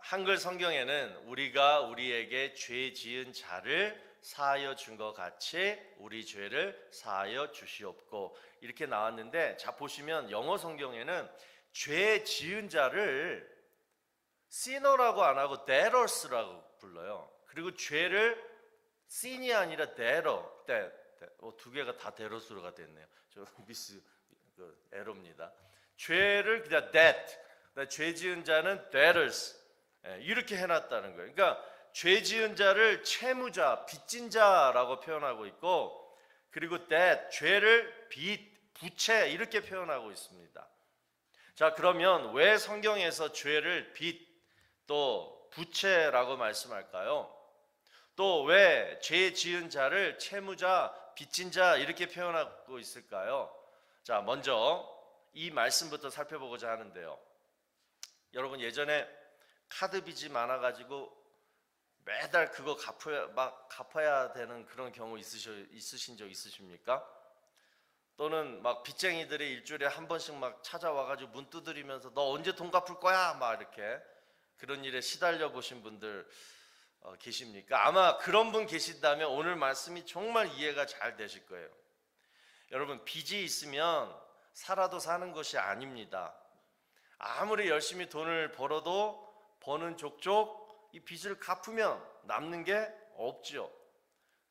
한글 성경에는 우리가 우리에게 죄 지은 자를 사하여 준 것 같이 우리 죄를 사하여 주시옵고 이렇게 나왔는데, 자 보시면 영어 성경에는 죄 지은 자를 sinner라고 안 하고 debtors라고 불러요. 그리고 죄를 sin이 아니라 debtor, 두 개가 다 debtors가 됐네요. 저 미스 에러입니다. 죄를 그냥 debt, 죄 지은 자는 debtors 이렇게 해놨다는 거예요. 그러니까 죄 지은 자를 채무자, 빚진 자라고 표현하고 있고, 그리고 debt, 죄를 빚, 부채 이렇게 표현하고 있습니다. 자, 그러면 왜 성경에서 죄를 빚, 또 부채라고 말씀할까요? 또 왜 죄 지은 자를 채무자, 빚진 자 이렇게 표현하고 있을까요? 자, 먼저 이 말씀부터 살펴보고자 하는데요. 여러분, 예전에 카드 빚이 많아가지고 매달 그거 갚아야 되는 그런 경우 있으신 적 있으십니까? 또는 막 빚쟁이들이 일주일에 한 번씩 막 찾아와가지고 문 두드리면서 너 언제 돈 갚을 거야? 막 이렇게 그런 일에 시달려 보신 분들 계십니까? 아마 그런 분 계신다면 오늘 말씀이 정말 이해가 잘 되실 거예요. 여러분, 빚이 있으면 살아도 사는 것이 아닙니다. 아무리 열심히 돈을 벌어도 버는 족족 이 빚을 갚으면 남는 게 없죠.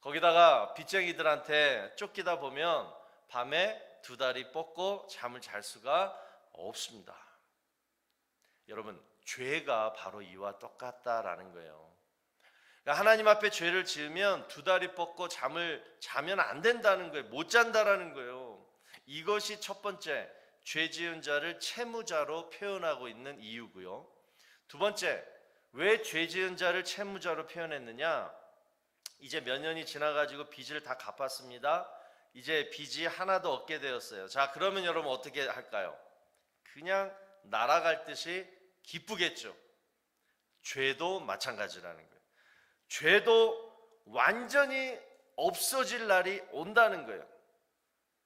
거기다가 빚쟁이들한테 쫓기다 보면 밤에 두 다리 뻗고 잠을 잘 수가 없습니다. 여러분, 죄가 바로 이와 똑같다라는 거예요. 그러니까 하나님 앞에 죄를 지으면 두 다리 뻗고 잠을 자면 안 된다는 거예요. 못 잔다라는 거예요. 이것이 첫 번째, 죄 지은 자를 채무자로 표현하고 있는 이유고요. 두 번째, 왜 죄 지은 자를 채무자로 표현했느냐? 이제 몇 년이 지나가지고 빚을 다 갚았습니다. 이제 빚이 하나도 없게 되었어요. 자, 그러면 여러분 어떻게 할까요? 그냥 날아갈 듯이 기쁘겠죠. 죄도 마찬가지라는 거예요. 죄도 완전히 없어질 날이 온다는 거예요.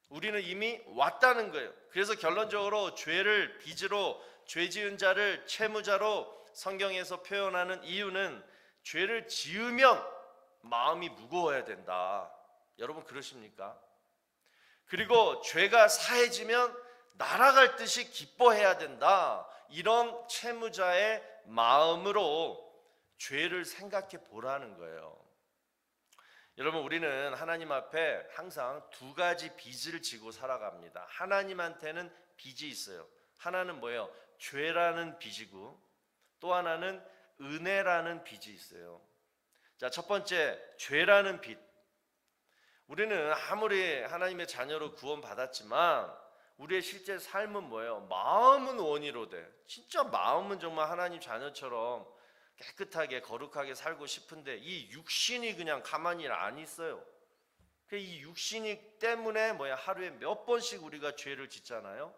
우리는 이미 왔다는 거예요. 그래서 결론적으로 죄를 빚으로, 죄 지은 자를 채무자로 성경에서 표현하는 이유는 죄를 지으면 마음이 무거워야 된다. 여러분 그러십니까? 그리고 죄가 사해지면 날아갈 듯이 기뻐해야 된다. 이런 채무자의 마음으로 죄를 생각해 보라는 거예요. 여러분, 우리는 하나님 앞에 항상 두 가지 빚을 지고 살아갑니다. 하나님한테는 빚이 있어요. 하나는 뭐예요? 죄라는 빚이고, 또 하나는 은혜라는 빚이 있어요. 자, 첫 번째, 죄라는 빚. 우리는 아무리 하나님의 자녀로 구원받았지만 우리의 실제 삶은 뭐예요? 마음은 원이로되, 진짜 마음은 정말 하나님 자녀처럼 깨끗하게 거룩하게 살고 싶은데 이 육신이 그냥 가만히 안 있어요. 이 육신이 때문에 하루에 몇 번씩 우리가 죄를 짓잖아요.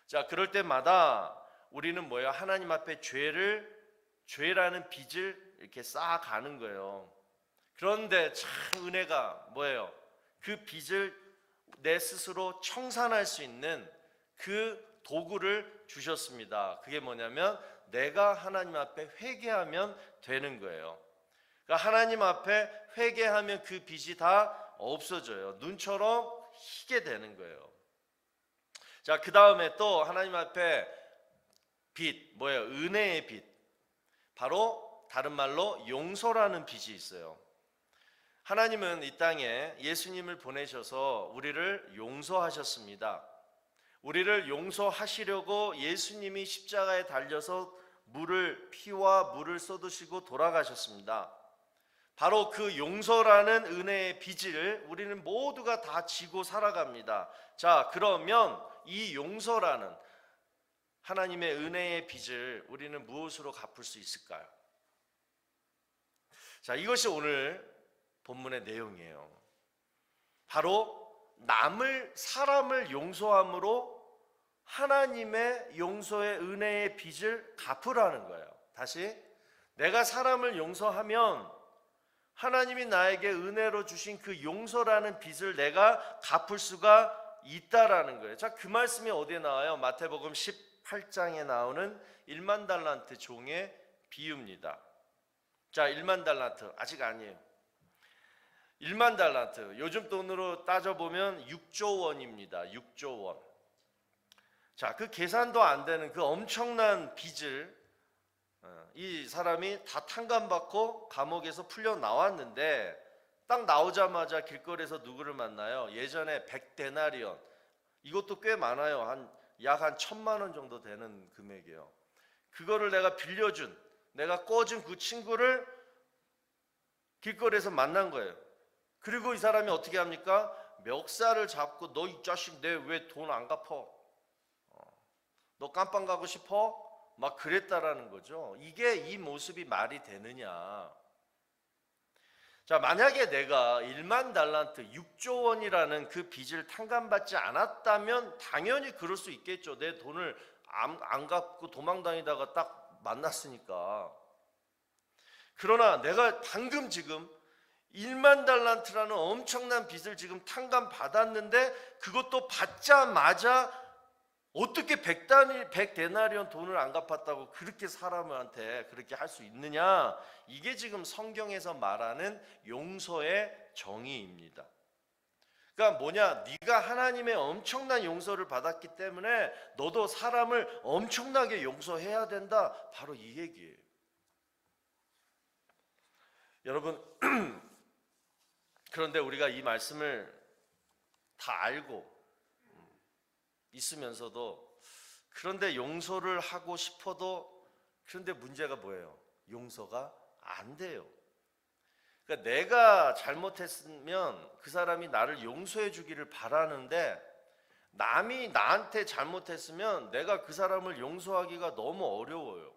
자, 그럴 때마다 우리는 하나님 앞에 죄라는 빚을 이렇게 쌓아가는 거예요. 그런데 참 은혜가 뭐예요? 그 빚을 내 스스로 청산할 수 있는 그 도구를 주셨습니다. 그게 뭐냐면 내가 하나님 앞에 회개하면 되는 거예요. 그러니까 하나님 앞에 회개하면 그 빚이 다 없어져요. 눈처럼 희게 되는 거예요. 자, 그 다음에 또 하나님 앞에 빚, 은혜의 빚. 바로 다른 말로 용서라는 빚이 있어요. 하나님은 이 땅에 예수님을 보내셔서 우리를 용서하셨습니다. 우리를 용서하시려고 예수님이 십자가에 달려서 피와 물을 쏟으시고 돌아가셨습니다. 바로 그 용서라는 은혜의 빚을 우리는 모두가 다 지고 살아갑니다. 자, 그러면 이 용서라는 하나님의 은혜의 빚을 우리는 무엇으로 갚을 수 있을까요? 자, 이것이 오늘 본문의 내용이에요. 바로 사람을 용서함으로 하나님의 용서의 은혜의 빚을 갚으라는 거예요. 다시, 내가 사람을 용서하면 하나님이 나에게 은혜로 주신 그 용서라는 빚을 내가 갚을 수가 있다라는 거예요. 자, 그 말씀이 어디에 나와요? 마태복음 18장에 나오는 1만 달란트 종의 비유입니다. 자, 1만 달란트 아직 아니에요. 1만 달란트 요즘 돈으로 따져보면 6조 원입니다. 6조 원. 자, 그 계산도 안 되는 그 엄청난 빚을 이 사람이 다 탕감받고 감옥에서 풀려 나왔는데 딱 나오자마자 길거리에서 누구를 만나요? 예전에 100데나리온, 이것도 꽤 많아요. 약 한 1,000만 원 정도 되는 금액이에요. 그거를 내가 빌려준, 내가 꿔준 그 친구를 길거리에서 만난 거예요. 그리고 이 사람이 어떻게 합니까? 멱살을 잡고 너 이 자식 내 왜 돈 안 갚어? 너 깜빵 가고 싶어? 막 그랬다라는 거죠. 이게 이 모습이 말이 되느냐? 자, 만약에 내가 1만 달란트 6조 원이라는 그 빚을 탕감받지 않았다면 당연히 그럴 수 있겠죠. 내 돈을 안 갚고 도망다니다가 딱 만났으니까. 그러나 내가 방금 지금 1만 달란트라는 엄청난 빚을 지금 탕감받았는데 그것도 받자마자 어떻게 100데나리온 돈을 안 갚았다고 그렇게 사람한테 그렇게 할 수 있느냐? 이게 지금 성경에서 말하는 용서의 정의입니다. 그러니까 뭐냐? 네가 하나님의 엄청난 용서를 받았기 때문에 너도 사람을 엄청나게 용서해야 된다. 바로 이 얘기예요. 여러분, 그런데 우리가 이 말씀을 다 알고 있으면서도 그런데 용서를 하고 싶어도 그런데 문제가 뭐예요? 용서가 안 돼요. 그러니까 내가 잘못했으면 그 사람이 나를 용서해 주기를 바라는데 남이 나한테 잘못했으면 내가 그 사람을 용서하기가 너무 어려워요.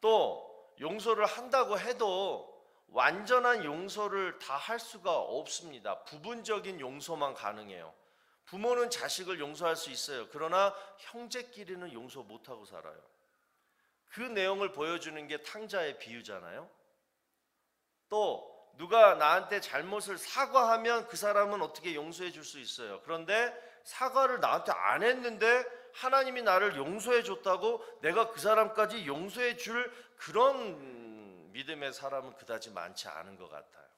또 용서를 한다고 해도 완전한 용서를 다 할 수가 없습니다. 부분적인 용서만 가능해요. 부모는 자식을 용서할 수 있어요. 그러나 형제끼리는 용서 못하고 살아요. 그 내용을 보여주는 게 탕자의 비유잖아요. 또 누가 나한테 잘못을 사과하면 그 사람은 어떻게 용서해 줄 수 있어요. 그런데 사과를 나한테 안 했는데 하나님이 나를 용서해 줬다고 내가 그 사람까지 용서해 줄 그런 믿음의 사람은 그다지 많지 않은 것 같아요.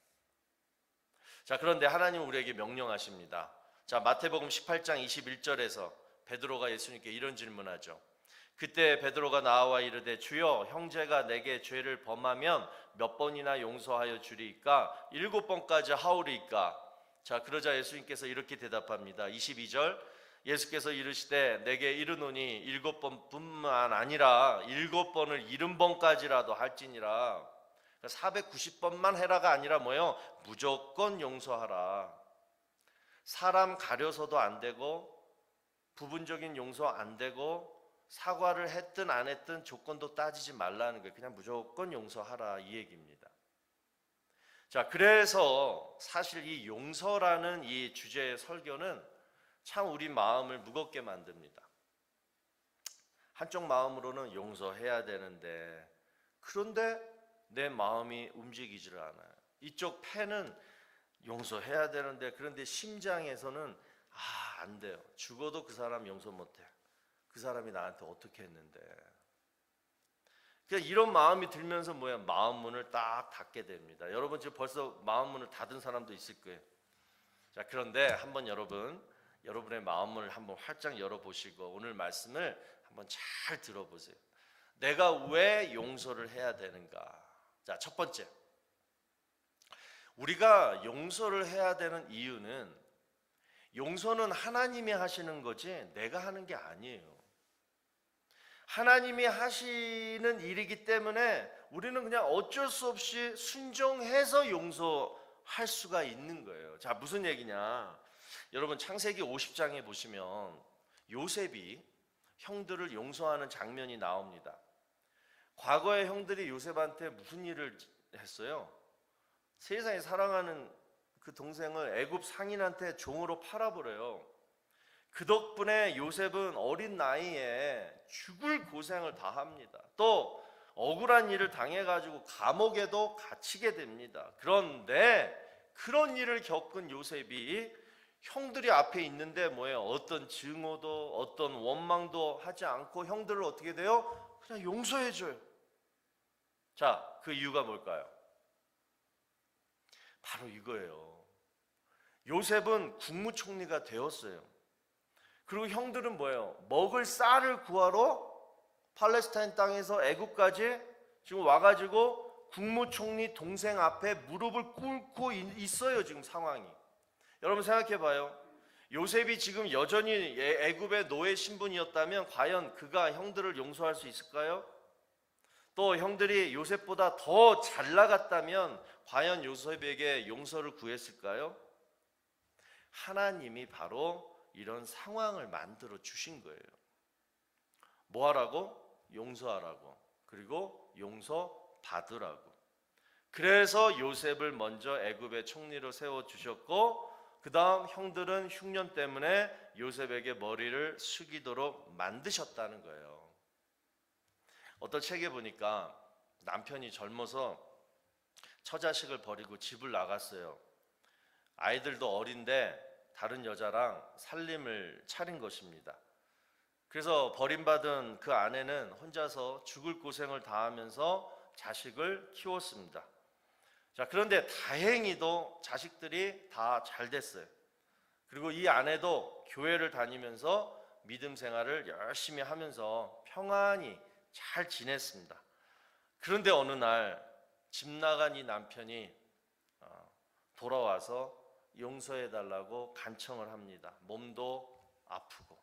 자, 그런데 하나님은 우리에게 명령하십니다. 자, 마태복음 18장 21절에서 베드로가 예수님께 이런 질문하죠. 그때 베드로가 나와 이르되 주여, 형제가 내게 죄를 범하면 몇 번이나 용서하여 주리이까? 7번까지 하오리이까? 자, 그러자 예수님께서 이렇게 대답합니다. 22절, 예수께서 이르시되 내게 이르노니 7번뿐만 아니라 7번을 70번까지라도 할지니라. 490번만 해라가 아니라 뭐예요? 무조건 용서하라. 사람 가려서도 안 되고 부분적인 용서 안 되고 사과를 했든 안 했든 조건도 따지지 말라는 거예요. 그냥 무조건 용서하라 이 얘기입니다. 자, 그래서 사실 이 용서라는 이 주제의 설교는 참 우리 마음을 무겁게 만듭니다. 한쪽 마음으로는 용서해야 되는데 그런데 내 마음이 움직이지를 않아요. 이쪽 폐는 용서해야 되는데 그런데 심장에서는 안 돼요. 죽어도 그 사람 용서 못해. 그 사람이 나한테 어떻게 했는데. 그러니까 이런 마음이 들면서 뭐야? 마음 문을 딱 닫게 됩니다. 여러분 지금 벌써 마음 문을 닫은 사람도 있을 거예요. 자, 그런데 한번 여러분의 마음 문을 한번 활짝 열어보시고 오늘 말씀을 한번 잘 들어보세요. 내가 왜 용서를 해야 되는가? 자, 첫 번째, 우리가 용서를 해야 되는 이유는 용서는 하나님이 하시는 거지 내가 하는 게 아니에요. 하나님이 하시는 일이기 때문에 우리는 그냥 어쩔 수 없이 순종해서 용서할 수가 있는 거예요. 자, 무슨 얘기냐? 여러분 창세기 50장에 보시면 요셉이 형들을 용서하는 장면이 나옵니다. 과거에 형들이 요셉한테 무슨 일을 했어요? 세상에 사랑하는 그 동생을 애굽 상인한테 종으로 팔아버려요. 그 덕분에 요셉은 어린 나이에 죽을 고생을 다 합니다. 또 억울한 일을 당해가지고 감옥에도 갇히게 됩니다. 그런데 그런 일을 겪은 요셉이 형들이 앞에 있는데 뭐예요? 어떤 증오도 어떤 원망도 하지 않고 형들을 어떻게 돼요? 그냥 용서해줘요. 자, 그 이유가 뭘까요? 바로 이거예요. 요셉은 국무총리가 되었어요. 그리고 형들은 뭐예요? 먹을 쌀을 구하러 팔레스타인 땅에서 애굽까지 지금 와가지고 국무총리 동생 앞에 무릎을 꿇고 있어요. 지금 상황이. 여러분 생각해봐요. 요셉이 지금 여전히 애굽의 노예 신분이었다면 과연 그가 형들을 용서할 수 있을까요? 또 형들이 요셉보다 더 잘 나갔다면 과연 요셉에게 용서를 구했을까요? 하나님이 바로 이런 상황을 만들어 주신 거예요. 뭐 하라고? 용서하라고. 그리고 용서받으라고. 그래서 요셉을 먼저 애굽의 총리로 세워주셨고, 그 다음 형들은 흉년 때문에 요셉에게 머리를 숙이도록 만드셨다는 거예요. 어떤 책에 보니까 남편이 젊어서 처자식을 버리고 집을 나갔어요. 아이들도 어린데 다른 여자랑 살림을 차린 것입니다. 그래서 버림받은 그 아내는 혼자서 죽을 고생을 다하면서 자식을 키웠습니다. 자, 그런데 다행히도 자식들이 다 잘 됐어요. 그리고 이 아내도 교회를 다니면서 믿음 생활을 열심히 하면서 평안히 잘 지냈습니다. 그런데 어느 날 집 나간 이 남편이 돌아와서 용서해달라고 간청을 합니다. 몸도 아프고.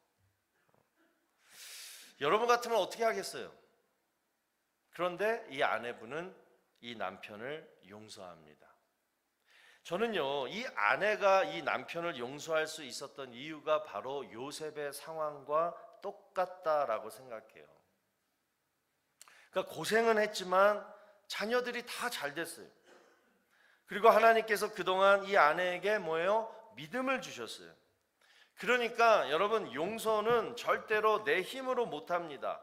여러분 같으면 어떻게 하겠어요? 그런데 이 아내분은 이 남편을 용서합니다. 저는요, 이 아내가 이 남편을 용서할 수 있었던 이유가 바로 요셉의 상황과 똑같다라고 생각해요. 그러니까 고생은 했지만 자녀들이 다 잘 됐어요. 그리고 하나님께서 그동안 이 아내에게 뭐예요? 믿음을 주셨어요. 그러니까 여러분, 용서는 절대로 내 힘으로 못합니다.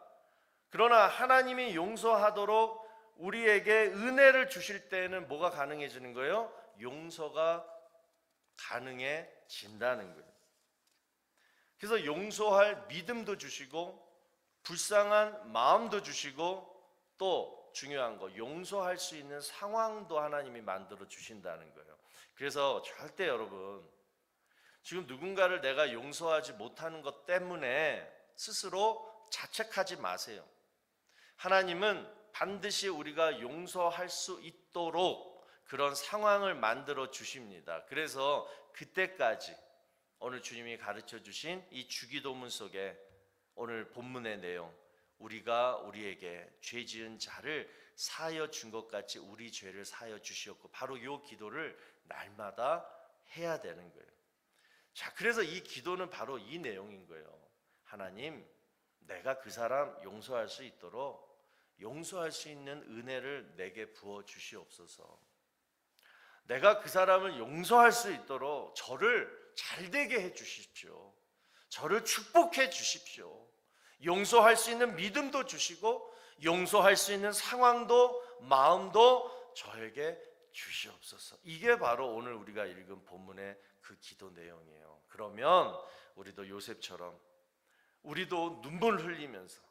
그러나 하나님이 용서하도록 우리에게 은혜를 주실 때는 뭐가 가능해지는 거예요? 용서가 가능해진다는 거예요. 그래서 용서할 믿음도 주시고 불쌍한 마음도 주시고 또 중요한 거, 용서할 수 있는 상황도 하나님이 만들어 주신다는 거예요. 그래서 절대 여러분, 지금 누군가를 내가 용서하지 못하는 것 때문에 스스로 자책하지 마세요. 하나님은 반드시 우리가 용서할 수 있도록 그런 상황을 만들어 주십니다. 그래서 그때까지 오늘 주님이 가르쳐 주신 이 주기도문 속에 오늘 본문의 내용, 우리가 우리에게 죄 지은 자를 사하여 준 것 같이 우리 죄를 사하여 주시옵고, 바로 이 기도를 날마다 해야 되는 거예요. 자, 그래서 이 기도는 바로 이 내용인 거예요. 하나님, 내가 그 사람 용서할 수 있도록 용서할 수 있는 은혜를 내게 부어 주시옵소서. 내가 그 사람을 용서할 수 있도록 저를 잘되게 해 주십시오. 저를 축복해 주십시오. 용서할 수 있는 믿음도 주시고 용서할 수 있는 상황도 마음도 저에게 주시옵소서. 이게 바로 오늘 우리가 읽은 본문의 그 기도 내용이에요. 그러면 우리도 요셉처럼 우리도 눈물 흘리면서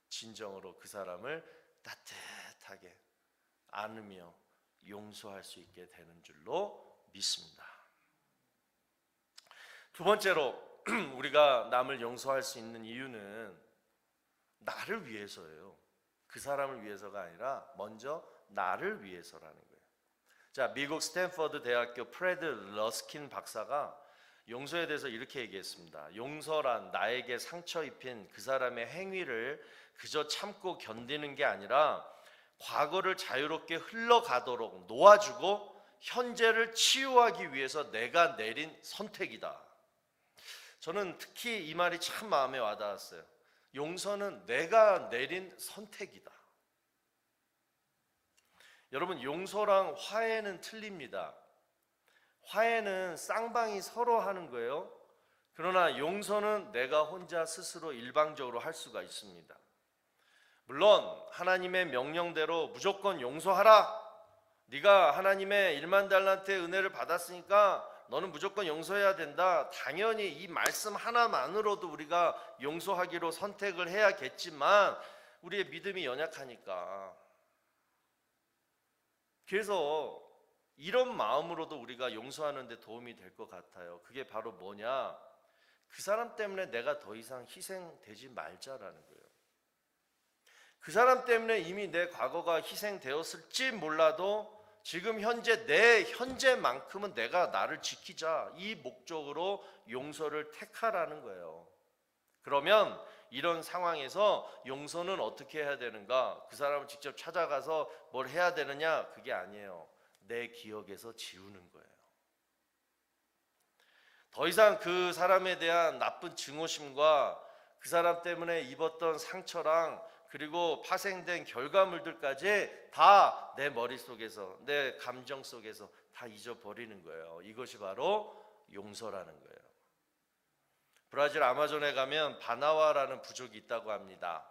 진정으로 그 사람을 따뜻하게 안으며 용서할 수 있게 되는 줄로 믿습니다. 두 번째로 우리가 남을 용서할 수 있는 이유는 나를 위해서예요. 그 사람을 위해서가 아니라 먼저 나를 위해서라는 거예요. 자, 미국 스탠퍼드 대학교 프레드 러스킨 박사가 용서에 대해서 이렇게 얘기했습니다. 용서란 나에게 상처 입힌 그 사람의 행위를 그저 참고 견디는 게 아니라 과거를 자유롭게 흘러가도록 놓아주고 현재를 치유하기 위해서 내가 내린 선택이다. 저는 특히 이 말이 참 마음에 와닿았어요. 용서는 내가 내린 선택이다. 여러분, 용서랑 화해는 틀립니다. 화해는 쌍방이 서로 하는 거예요. 그러나 용서는 내가 혼자 스스로 일방적으로 할 수가 있습니다. 물론 하나님의 명령대로 무조건 용서하라. 네가 하나님의 1만 달란트의 은혜를 받았으니까 너는 무조건 용서해야 된다. 당연히 이 말씀 하나만으로도 우리가 용서하기로 선택을 해야겠지만 우리의 믿음이 연약하니까 그래서 이런 마음으로도 우리가 용서하는 데 도움이 될 것 같아요. 그게 바로 뭐냐? 그 사람 때문에 내가 더 이상 희생되지 말자라는 거예요. 그 사람 때문에 이미 내 과거가 희생되었을지 몰라도 지금 현재 내 현재만큼은 내가 나를 지키자, 이 목적으로 용서를 택하라는 거예요. 그러면 이런 상황에서 용서는 어떻게 해야 되는가? 그 사람을 직접 찾아가서 뭘 해야 되느냐? 그게 아니에요. 내 기억에서 지우는 거예요. 더 이상 그 사람에 대한 나쁜 증오심과 그 사람 때문에 입었던 상처랑 그리고 파생된 결과물들까지 다 내 머릿속에서, 내 감정 속에서 다 잊어버리는 거예요. 이것이 바로 용서라는 거예요. 브라질 아마존에 가면 바나와라는 부족이 있다고 합니다.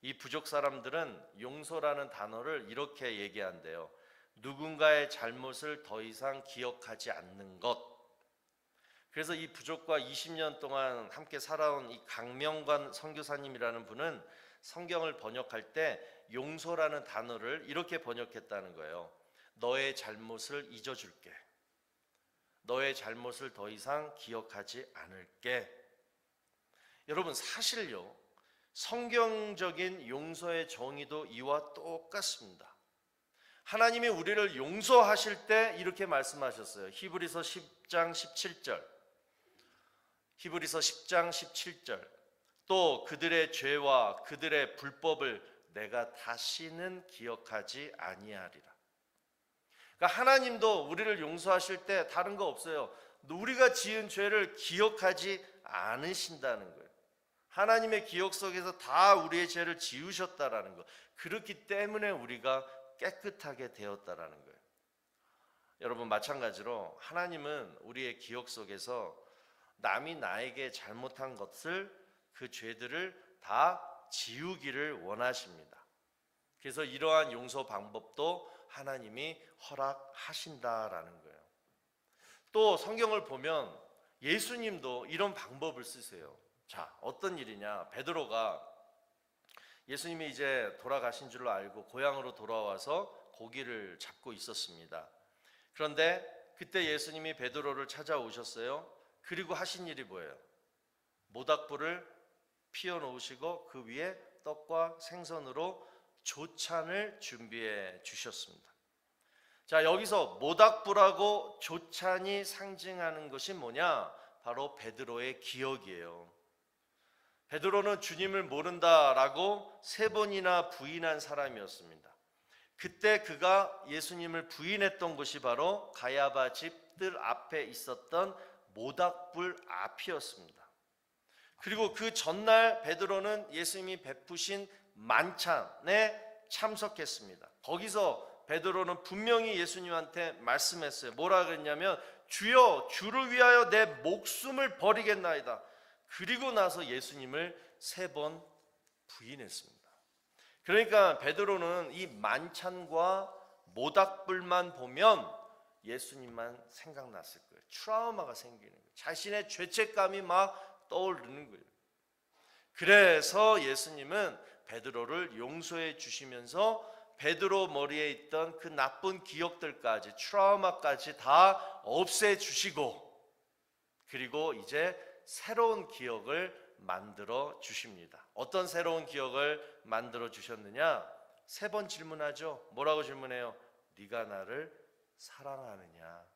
이 부족 사람들은 용서라는 단어를 이렇게 얘기한대요. 누군가의 잘못을 더 이상 기억하지 않는 것. 그래서 이 부족과 20년 동안 함께 살아온 이 강명관 선교사님이라는 분은 성경을 번역할 때 용서라는 단어를 이렇게 번역했다는 거예요. 너의 잘못을 잊어줄게. 너의 잘못을 더 이상 기억하지 않을게. 여러분, 사실요, 성경적인 용서의 정의도 이와 똑같습니다. 하나님이 우리를 용서하실 때 이렇게 말씀하셨어요. 히브리서 10장 17절. 히브리서 10장 17절. 또 그들의 죄와 그들의 불법을 내가 다시는 기억하지 아니하리라. 그러니까 하나님도 우리를 용서하실 때 다른 거 없어요. 우리가 지은 죄를 기억하지 않으신다는 거예요. 하나님의 기억 속에서 다 우리의 죄를 지우셨다라는 거. 그렇기 때문에 우리가 깨끗하게 되었다라는 거예요. 여러분, 마찬가지로 하나님은 우리의 기억 속에서 남이 나에게 잘못한 것을, 그 죄들을 다 지우기를 원하십니다. 그래서 이러한 용서 방법도 하나님이 허락하신다라는 거예요. 또 성경을 보면 예수님도 이런 방법을 쓰세요. 자, 어떤 일이냐? 베드로가 예수님이 이제 돌아가신 줄로 알고 고향으로 돌아와서 고기를 잡고 있었습니다. 그런데 그때 예수님이 베드로를 찾아오셨어요. 그리고 하신 일이 뭐예요? 모닥불을 피워놓으시고 그 위에 떡과 생선으로 조찬을 준비해 주셨습니다. 자, 여기서 모닥불하고 조찬이 상징하는 것이 뭐냐? 바로 베드로의 기억이에요. 베드로는 주님을 모른다라고 3번이나 부인한 사람이었습니다. 그때 그가 예수님을 부인했던 곳이 바로 가야바 집들 앞에 있었던 모닥불 앞이었습니다. 그리고 그 전날 베드로는 예수님이 베푸신 만찬에 참석했습니다. 거기서 베드로는 분명히 예수님한테 말씀했어요. 뭐라 그랬냐면, 주여, 주를 위하여 내 목숨을 버리겠나이다. 그리고 나서 예수님을 3번 부인했습니다. 그러니까 베드로는 이 만찬과 모닥불만 보면 예수님만 생각났을 거예요. 트라우마가 생기는 거예요. 자신의 죄책감이 막 떠오르는 거예요. 그래서 예수님은 베드로를 용서해 주시면서 베드로 머리에 있던 그 나쁜 기억들까지, 트라우마까지 다 없애 주시고, 그리고 이제 새로운 기억을 만들어 주십니다. 어떤 새로운 기억을 만들어 주셨느냐? 3번 질문하죠. 뭐라고 질문해요? 네가 나를 사랑하느냐?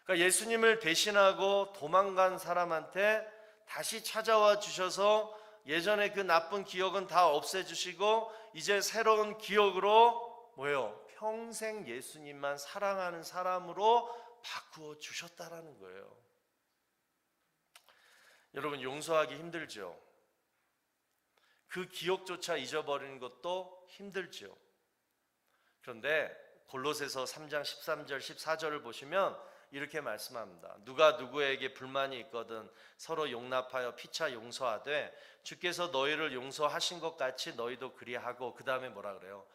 그러니까 예수님을 대신하고 도망간 사람한테 다시 찾아와 주셔서 예전에 그 나쁜 기억은 다 없애주시고 이제 새로운 기억으로 뭐예요? 평생 예수님만 사랑하는 사람으로 바꾸어 주셨다라는 거예요. 여러분, 용서하기 힘들죠. 그 기억조차 잊어버리는 것도 힘들죠. 그런데 골로새서 3장 13절 14절을 보시면 이렇게 말씀합니다. 누가 누구에게 불만이 있거든 서로 용납하여 피차 용서하되 주께서 너희를 용서하신 것 같이 너희도 그리하고, 그 다음에 뭐라 그래요?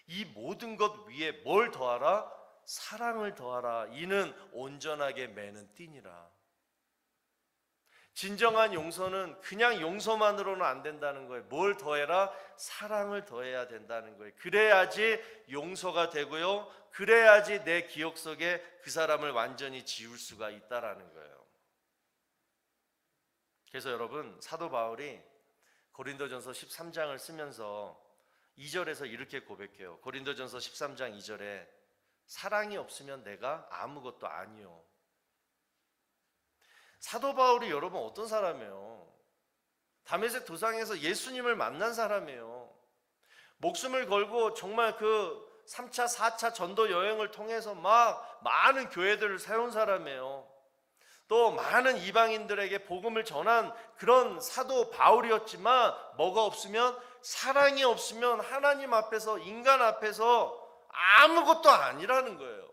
이 모든 것 위에 뭘 더하라? 사랑을 더하라. 이는 온전하게 매는 띠니라. 진정한 용서는 그냥 용서만으로는 안 된다는 거예요. 뭘 더해라? 사랑을 더해야 된다는 거예요. 그래야지 용서가 되고요. 그래야지 내 기억 속에 그 사람을 완전히 지울 수가 있다라는 거예요. 그래서 여러분, 사도 바울이 고린도전서 13장을 쓰면서 2절에서 이렇게 고백해요. 고린도전서 13장 2절에 사랑이 없으면 내가 아무것도 아니요. 사도 바울이 여러분 어떤 사람이에요? 다메섹 도상에서 예수님을 만난 사람이에요. 목숨을 걸고 정말 그 3차, 4차 전도 여행을 통해서 막 많은 교회들을 세운 사람이에요. 또 많은 이방인들에게 복음을 전한 그런 사도 바울이었지만 뭐가 없으면, 사랑이 없으면 하나님 앞에서, 인간 앞에서 아무것도 아니라는 거예요.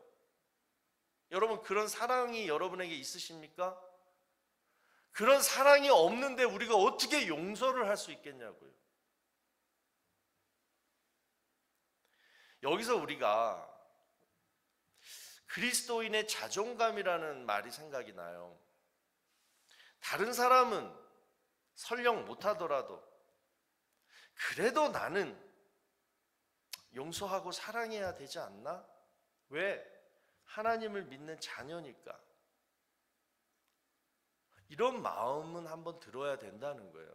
여러분, 그런 사랑이 여러분에게 있으십니까? 그런 사랑이 없는데 우리가 어떻게 용서를 할 수 있겠냐고요. 여기서 우리가 그리스도인의 자존감이라는 말이 생각이 나요. 다른 사람은 설령 못하더라도 그래도 나는 용서하고 사랑해야 되지 않나? 왜? 하나님을 믿는 자녀니까. 이런 마음은 한번 들어야 된다는 거예요.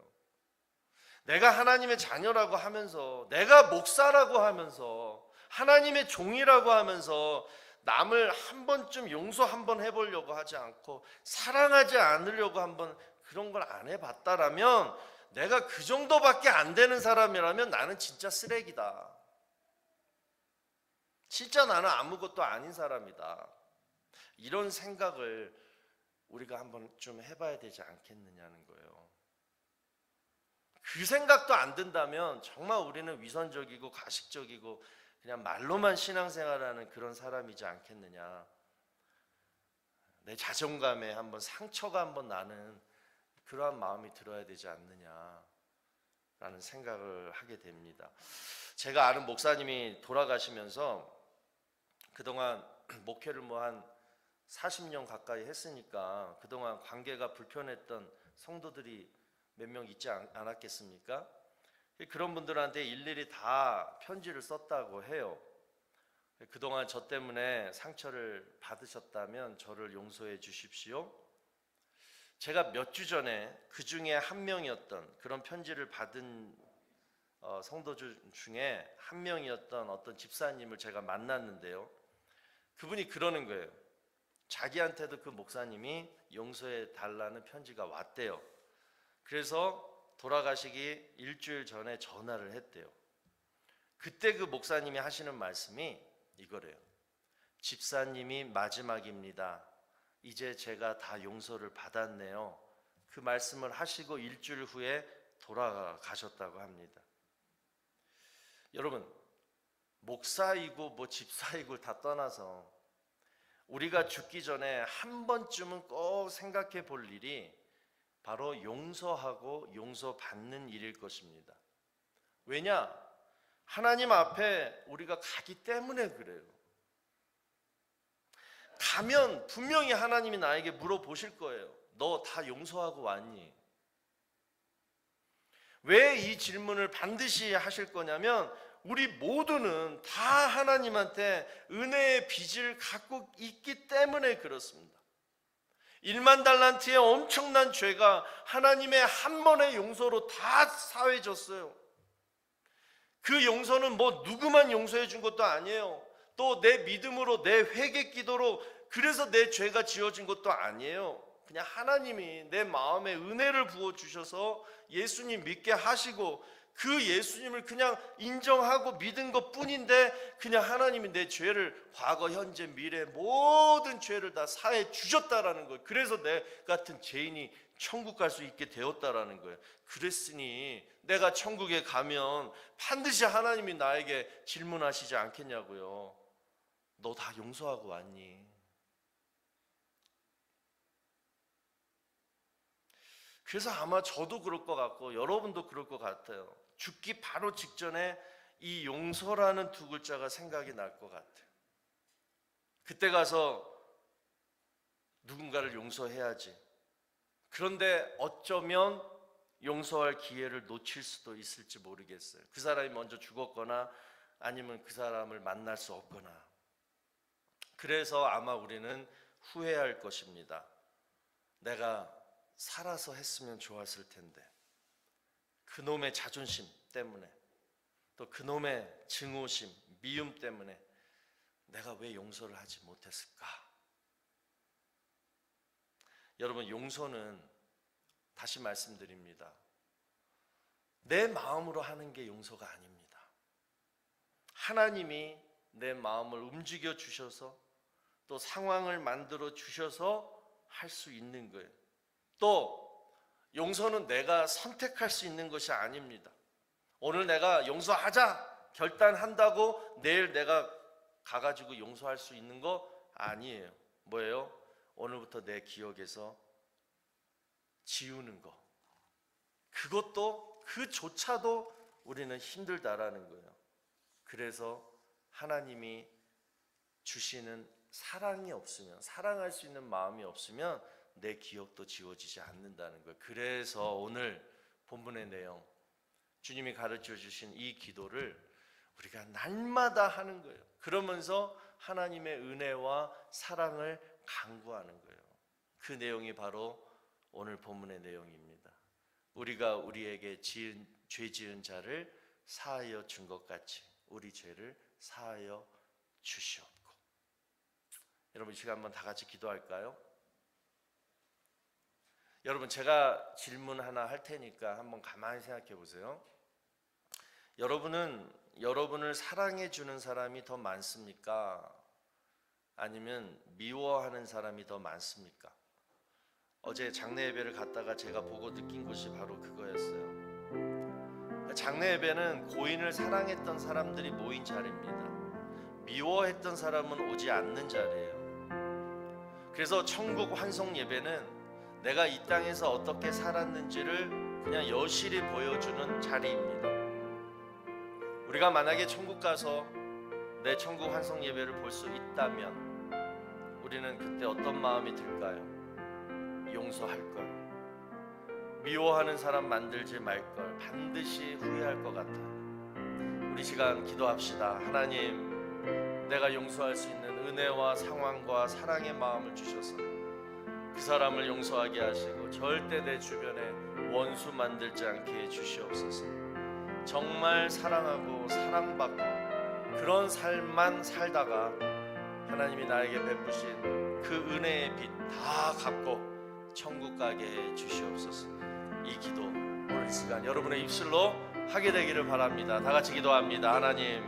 내가 하나님의 자녀라고 하면서, 내가 목사라고 하면서, 하나님의 종이라고 하면서 남을 한 번쯤 용서 한번 해보려고 하지 않고 사랑하지 않으려고 한번 그런 걸 안 해봤다라면, 내가 그 정도밖에 안 되는 사람이라면 나는 진짜 쓰레기다. 진짜 나는 아무것도 아닌 사람이다. 이런 생각을 우리가 한번 좀 해봐야 되지 않겠느냐는 거예요. 그 생각도 안 든다면 정말 우리는 위선적이고 가식적이고 그냥 말로만 신앙생활하는 그런 사람이지 않겠느냐. 내 자존감에 한번 상처가 한번 나는 그러한 마음이 들어야 되지 않느냐라는 생각을 하게 됩니다. 제가 아는 목사님이 돌아가시면서 그동안 목회를 한 40년 가까이 했으니까 그동안 관계가 불편했던 성도들이 몇 명 있지 않았겠습니까? 그런 분들한테 일일이 다 편지를 썼다고 해요. 그동안 저 때문에 상처를 받으셨다면 저를 용서해 주십시오. 제가 몇 주 전에 그 중에 한 명이었던, 그런 편지를 받은 성도 중에 한 명이었던 어떤 집사님을 제가 만났는데요. 그분이 그러는 거예요. 자기한테도 그 목사님이 용서해 달라는 편지가 왔대요. 그래서 돌아가시기 일주일 전에 전화를 했대요. 그때 그 목사님이 하시는 말씀이 이거래요. 집사님이 마지막입니다. 이제 제가 다 용서를 받았네요. 그 말씀을 하시고 일주일 후에 돌아가셨다고 합니다. 여러분, 목사이고 집사이고 다 떠나서 우리가 죽기 전에 한 번쯤은 꼭 생각해 볼 일이 바로 용서하고 용서받는 일일 것입니다. 왜냐? 하나님 앞에 우리가 가기 때문에 그래요. 가면 분명히 하나님이 나에게 물어보실 거예요. 너 다 용서하고 왔니? 왜 이 질문을 반드시 하실 거냐면, 우리 모두는 다 하나님한테 은혜의 빚을 갖고 있기 때문에 그렇습니다. 1만 달란트의 엄청난 죄가 하나님의 한 번의 용서로 다 사해졌어요. 그 용서는 누구만 용서해 준 것도 아니에요. 또 내 믿음으로, 내 회개 기도로 그래서 내 죄가 지워진 것도 아니에요. 그냥 하나님이 내 마음에 은혜를 부어주셔서 예수님 믿게 하시고 그 예수님을 그냥 인정하고 믿은 것 뿐인데 그냥 하나님이 내 죄를 과거, 현재, 미래 모든 죄를 다 사해 주셨다라는 거예요. 그래서 내 같은 죄인이 천국 갈 수 있게 되었다라는 거예요. 그랬으니 내가 천국에 가면 반드시 하나님이 나에게 질문하시지 않겠냐고요. 너 다 용서하고 왔니? 그래서 아마 저도 그럴 것 같고 여러분도 그럴 것 같아요. 죽기 바로 직전에 이 용서라는 두 글자가 생각이 날 것 같아요. 그때 가서 누군가를 용서해야지. 그런데 어쩌면 용서할 기회를 놓칠 수도 있을지 모르겠어요. 그 사람이 먼저 죽었거나 아니면 그 사람을 만날 수 없거나. 그래서 아마 우리는 후회할 것입니다. 내가 살아서 했으면 좋았을 텐데, 그놈의 자존심 때문에, 또 그놈의 증오심, 미움 때문에 내가 왜 용서를 하지 못했을까? 여러분, 용서는 다시 말씀드립니다, 내 마음으로 하는 게 용서가 아닙니다. 하나님이 내 마음을 움직여 주셔서 또 상황을 만들어 주셔서 할 수 있는 거예요. 또 용서는 내가 선택할 수 있는 것이 아닙니다. 오늘 내가 용서하자 결단한다고 내일 내가 가가지고 용서할 수 있는 거 아니에요. 뭐예요? 오늘부터 내 기억에서 지우는 거. 그것도 그조차도 우리는 힘들다라는 거예요. 그래서 하나님이 주시는 사랑이 없으면, 사랑할 수 있는 마음이 없으면 내 기억도 지워지지 않는다는 거예요. 그래서 오늘 본문의 내용, 주님이 가르쳐 주신 이 기도를 우리가 날마다 하는 거예요. 그러면서 하나님의 은혜와 사랑을 간구하는 거예요. 그 내용이 바로 오늘 본문의 내용입니다. 우리가 우리에게 죄 지은 자를 사하여 준 것 같이 우리 죄를 사하여 주시옵고. 여러분, 이 시간 한번 다 같이 기도할까요? 여러분, 제가 질문 하나 할 테니까 한번 가만히 생각해 보세요. 여러분은 여러분을 사랑해 주는 사람이 더 많습니까? 아니면 미워하는 사람이 더 많습니까? 어제 장례 예배를 갔다가 제가 보고 느낀 것이 바로 그거였어요. 장례 예배는 고인을 사랑했던 사람들이 모인 자리입니다. 미워했던 사람은 오지 않는 자리예요. 그래서 천국 환송 예배는 내가 이 땅에서 어떻게 살았는지를 그냥 여실히 보여주는 자리입니다. 우리가 만약에 천국 가서 내 천국 환송 예배를 볼 수 있다면 우리는 그때 어떤 마음이 들까요? 용서할 걸, 미워하는 사람 만들지 말 걸 반드시 후회할 것 같아요. 우리 시간 기도합시다. 하나님, 내가 용서할 수 있는 은혜와 상황과 사랑의 마음을 주셔서 그 사람을 용서하게 하시고 절대 내 주변에 원수 만들지 않게 해주시옵소서. 정말 사랑하고 사랑받고 그런 삶만 살다가 하나님이 나에게 베푸신 그 은혜의 빛 다 갚고 천국 가게 해 주시옵소서. 이 기도 오늘 이 시간 여러분의 입술로 하게 되기를 바랍니다. 다 같이 기도합니다. 하나님,